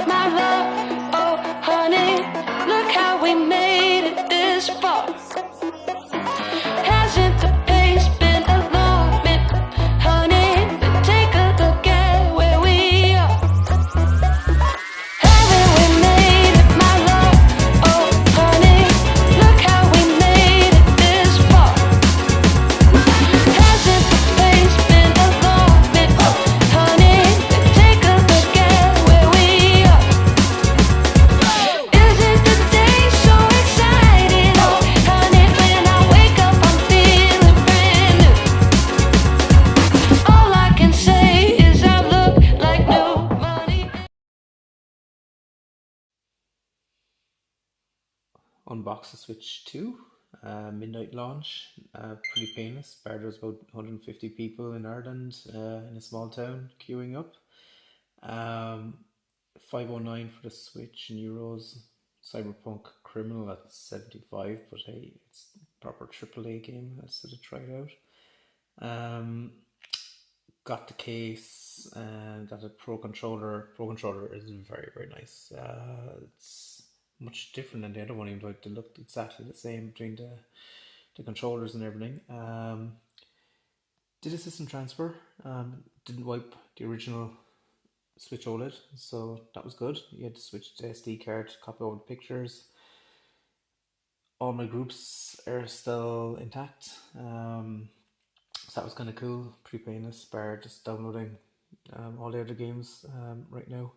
my love. Oh, honey, look how we made it this far. Hasn't the pace been alarming, honey? Take a look at where we are. Haven't we made it, my love? Oh, honey, look how we made it this far. Hasn't the pace been alarming, honey? Take a look at where we are. Isn't the day so exciting? Oh, honey, when I wake up, I'm feeling brand new. All I can say is I look like new money. Unbox the Switch 2, midnight launch, pretty painless. There was about 150 people in Ireland, in a small town, queuing up. 509 for the Switch in euros. Cyberpunk Criminal at 75, but hey, it's a proper AAA game, so to try it out. Got the case and got a Pro Controller. Pro Controller is very, very nice. It's much different than the other one, even though they looked exactly the same between the controllers and everything. Did a system transfer. Didn't wipe the original Switch OLED, so that was good. You had to switch the SD card, copy over the pictures. All my groups are still intact. So that was kind of cool, pretty painless, bar just downloading all the other games right now.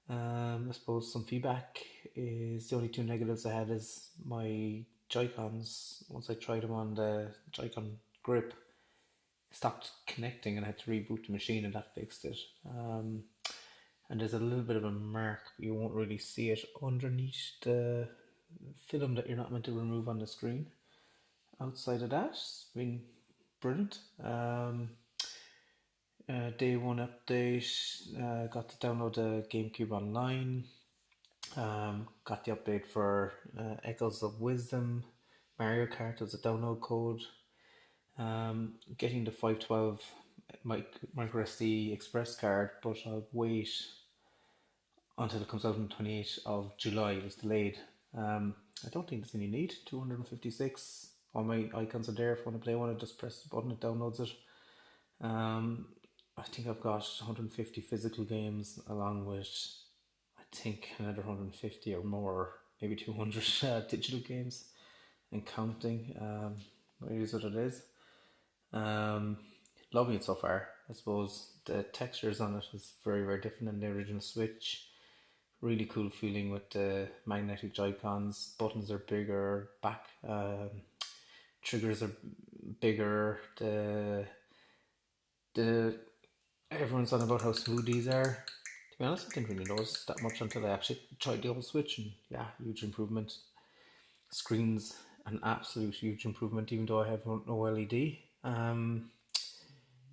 I suppose some feedback is the only two negatives I had is my Joy-Cons. Once I tried them on the Joy-Con grip, stopped connecting and I had to reboot the machine, and that fixed it. And there's a little bit of a mark, but you won't really see it underneath the film that you're not meant to remove on the screen. Outside of that, it's been brilliant. Day one update, got to download the GameCube online, got the update for Echoes of Wisdom, Mario Kart as a download code, getting the 512 micro SD express card, but I'll wait until it comes out on the 28th of July. It was delayed. I don't think there's any need. 256. All my icons are there. If I want to play one, I just press the button, it downloads it. I think I've got 150 physical games, along with I think another 150 or more, maybe 200 digital games, and counting. It is what it is. Loving it so far. I suppose the textures on it is very, very different than the original Switch. Really cool feeling with the magnetic Joy-Cons. Buttons are bigger, back triggers are bigger. The everyone's on about how smooth these are. To be honest, I didn't really notice that much until I actually tried the old Switch, and yeah, huge improvement. Screens, an absolute huge improvement, even though I have no LED.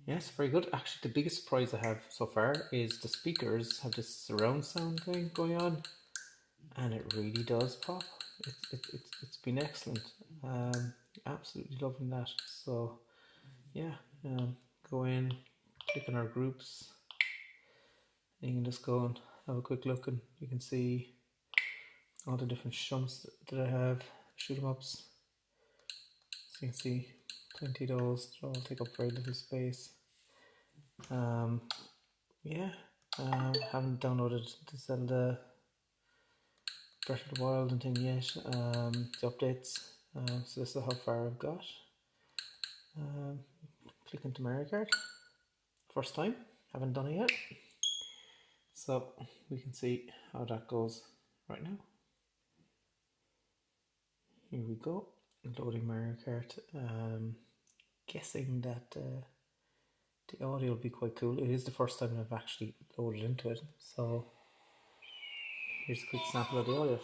Yes, very good. Actually, the biggest surprise I have so far is the speakers have this surround sound thing going on, and it really does pop. It's been excellent. Absolutely loving that. So yeah, go in, click on our groups. You can just go and have a quick look, and you can see all the different shunts that I have, shoot 'em ups. So you can see plenty of those. They all take up very little space. Yeah, haven't downloaded the Zelda Breath of the Wild and thing yet. The updates. So this is how far I've got. Click into Mario Kart. First time, haven't done it yet. So we can see how that goes right now. Here we go, loading Mario Kart. Guessing that the audio will be quite cool. It is the first time I've actually loaded into it, so here's a quick sample of the audio.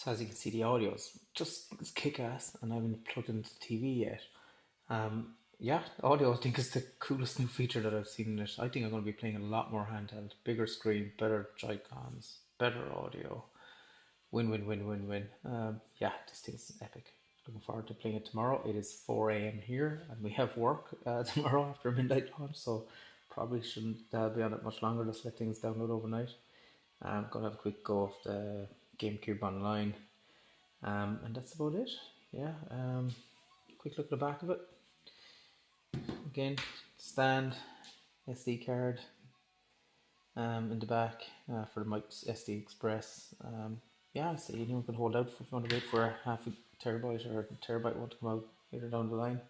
So as you can see, the audio is just kick-ass, and I haven't plugged into the TV yet. Yeah, audio I think is the coolest new feature that I've seen in it. I think I'm going to be playing a lot more handheld, bigger screen, better Joy-Cons, better audio. Win, win, win, win, win. Yeah, this thing's epic. Looking forward to playing it tomorrow. It is 4 a.m. here, and we have work tomorrow after midnight launch, so probably shouldn't be on it much longer. Just let things download overnight. I'm gonna have a quick go of the GameCube online, and that's about it. Yeah, quick look at the back of it. Again, stand, SD card in the back for the mic's SD Express. Yeah, so anyone can hold out if you want to wait for half a terabyte or a terabyte want to come out later down the line.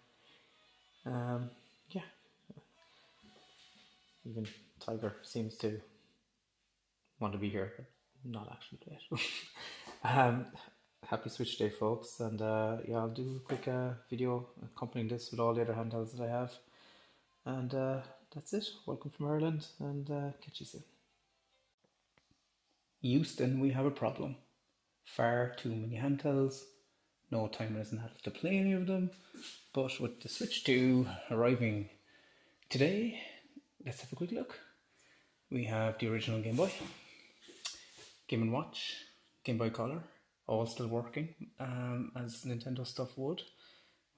Yeah, even Tiger seems to want to be here, but not actually yet. Happy Switch Day, folks, and yeah, I'll do a quick video accompanying this with all the other handhelds that I have, and that's it. Welcome from Ireland, and catch you soon. Houston, we have a problem. Far too many handhelds, no time as an adult to play any of them, but with the Switch 2 arriving today, let's have a quick look. We have the original Game Boy, Game & Watch, Game Boy Color, all still working as Nintendo stuff would.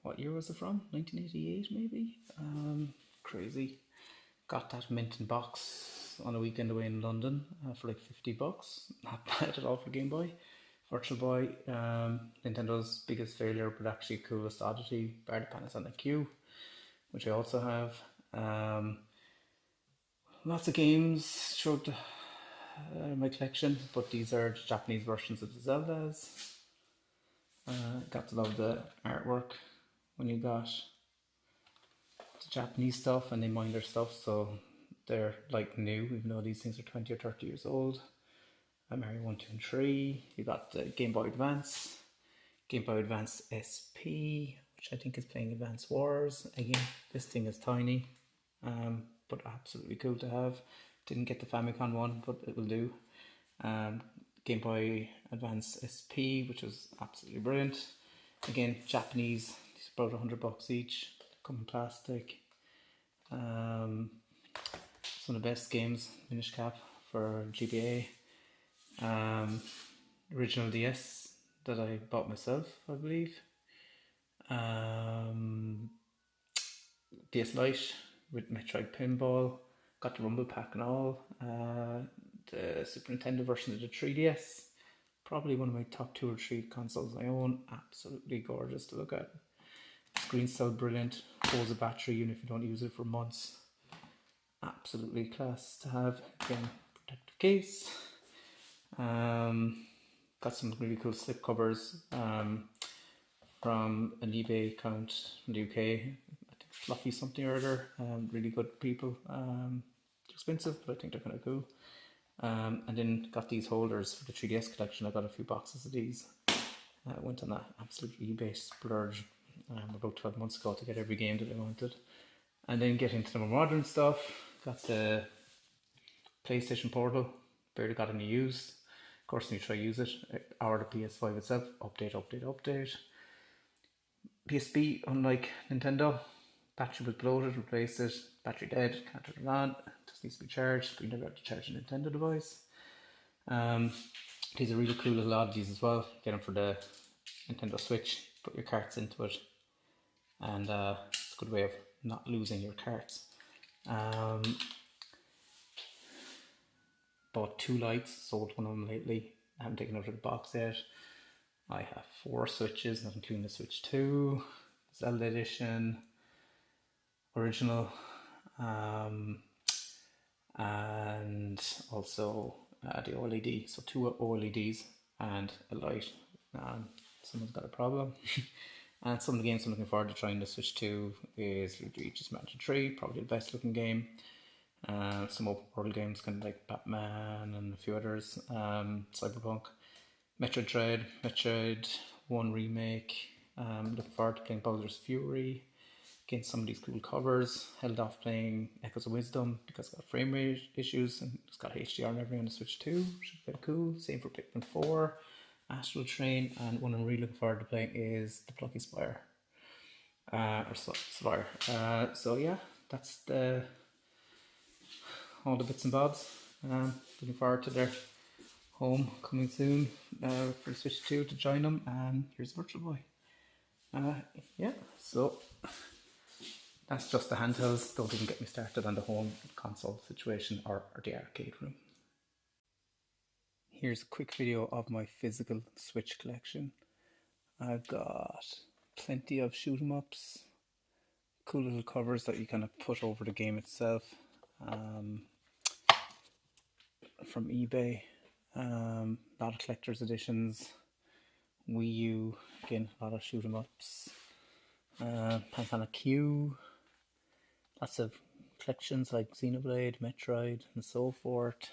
What year was it from? 1988 maybe? Crazy. Got that mint in box on a weekend away in London for like $50. Not bad at all for Game Boy. Virtual Boy, Nintendo's biggest failure, but actually coolest oddity, bar the Panasonic Q, which I also have. Lots of games showed my collection, but these are the Japanese versions of the Zeldas. Got to love the artwork when you got the Japanese stuff, and they mine their stuff, so they're like new, even though these things are 20 or 30 years old. Mario 1, 2, and 3. You got the Game Boy Advance, Game Boy Advance SP, which I think is playing Advance Wars. Again, this thing is tiny, but absolutely cool to have. Didn't get the Famicom one, but it will do. Game Boy Advance SP, which was absolutely brilliant. Again, Japanese, these are about $100 each. They come in plastic. Some of the best games, Minish Cap for GBA. Original DS that I bought myself, I believe. DS Lite with Metroid Pinball. Got the Rumble Pack and all. The Super Nintendo version of the 3DS. Probably one of my top 2 or 3 consoles I own. Absolutely gorgeous to look at. Screen's still brilliant. Holds a battery even if you don't use it for months. Absolutely class to have. Again, protective case. Got some really cool slip covers from an eBay account from the UK. I think Fluffy something or other. Really good people. Expensive, but I think they're kind of cool. And then got these holders for the 3DS collection. I got a few boxes of these. Went on that absolute eBay splurge about 12 months ago to get every game that I wanted. And then get into the more modern stuff. Got the PlayStation Portal. Barely got any use. Of course, when you try to use it, or the PS5 itself, update. PSP, unlike Nintendo, battery was bloated, replaced it, battery dead, can't turn it on, just needs to be charged, but you never have to charge a Nintendo device. These are really cool little oddities as well. Get them for the Nintendo Switch, put your carts into it, and it's a good way of not losing your carts. Bought 2 lights, sold one of them lately. I haven't taken it out of the box yet. I have 4 Switches, not including the Switch 2, Zelda Edition, original, and also the OLED. So 2 OLEDs and a light. Someone's got a problem. And some of the games I'm looking forward to trying the Switch 2 is Luigi's Mansion 3, probably the best looking game. Some open world games kind of like Batman and a few others. Cyberpunk, Metroid Dread, Metroid 1 Remake. Looking forward to playing Bowser's Fury. Again, some of these cool covers. Held off playing Echoes of Wisdom because it's got frame rate issues and it's got HDR and everything on the Switch 2. Should be kind of cool. Same for Pikmin 4. Astral Train, and one I'm really looking forward to playing is the Plucky Spire. Spire. So yeah, that's all the bits and bobs. Looking forward to their home coming soon for Switch 2 to join them, and here's Virtual Boy. Yeah, so that's just the handhelds. Don't even get me started on the home console situation or the arcade room. Here's a quick video of my physical Switch collection. I've got plenty of shoot 'em ups, cool little covers that you kind of put over the game itself from eBay. A lot of collector's editions. Wii U, again, a lot of shoot 'em ups. Panasonic Q, lots of collections like Xenoblade, Metroid, and so forth.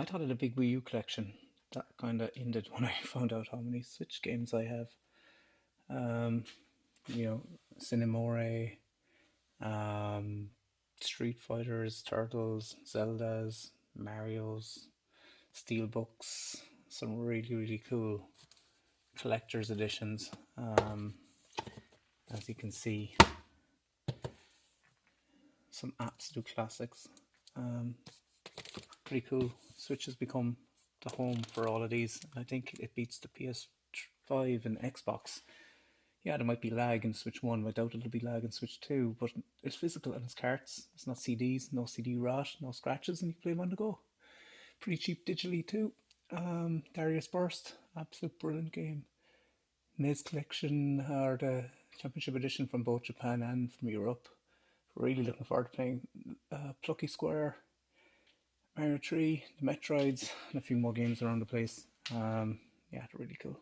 I thought I had a big Wii U collection. That kind of ended when I found out how many Switch games I have. Cinemore, Street Fighters, Turtles, Zeldas, Marios, Steelbooks, some really, really cool collector's editions. As you can see, some absolute classics. Pretty cool. Switch has become the home for all of these. I think it beats the PS5 and Xbox. Yeah, there might be lag in Switch 1. I doubt it'll be lag in Switch 2, but it's physical and it's carts. It's not CDs, no CD rot, no scratches, and you can play them on the go. Pretty cheap digitally too. Darius Burst, absolute brilliant game. Maze Collection, or the Championship Edition from both Japan and from Europe. Really looking forward to playing Plucky Square, Mario 3, the Metroids, and a few more games around the place. Yeah, they're really cool.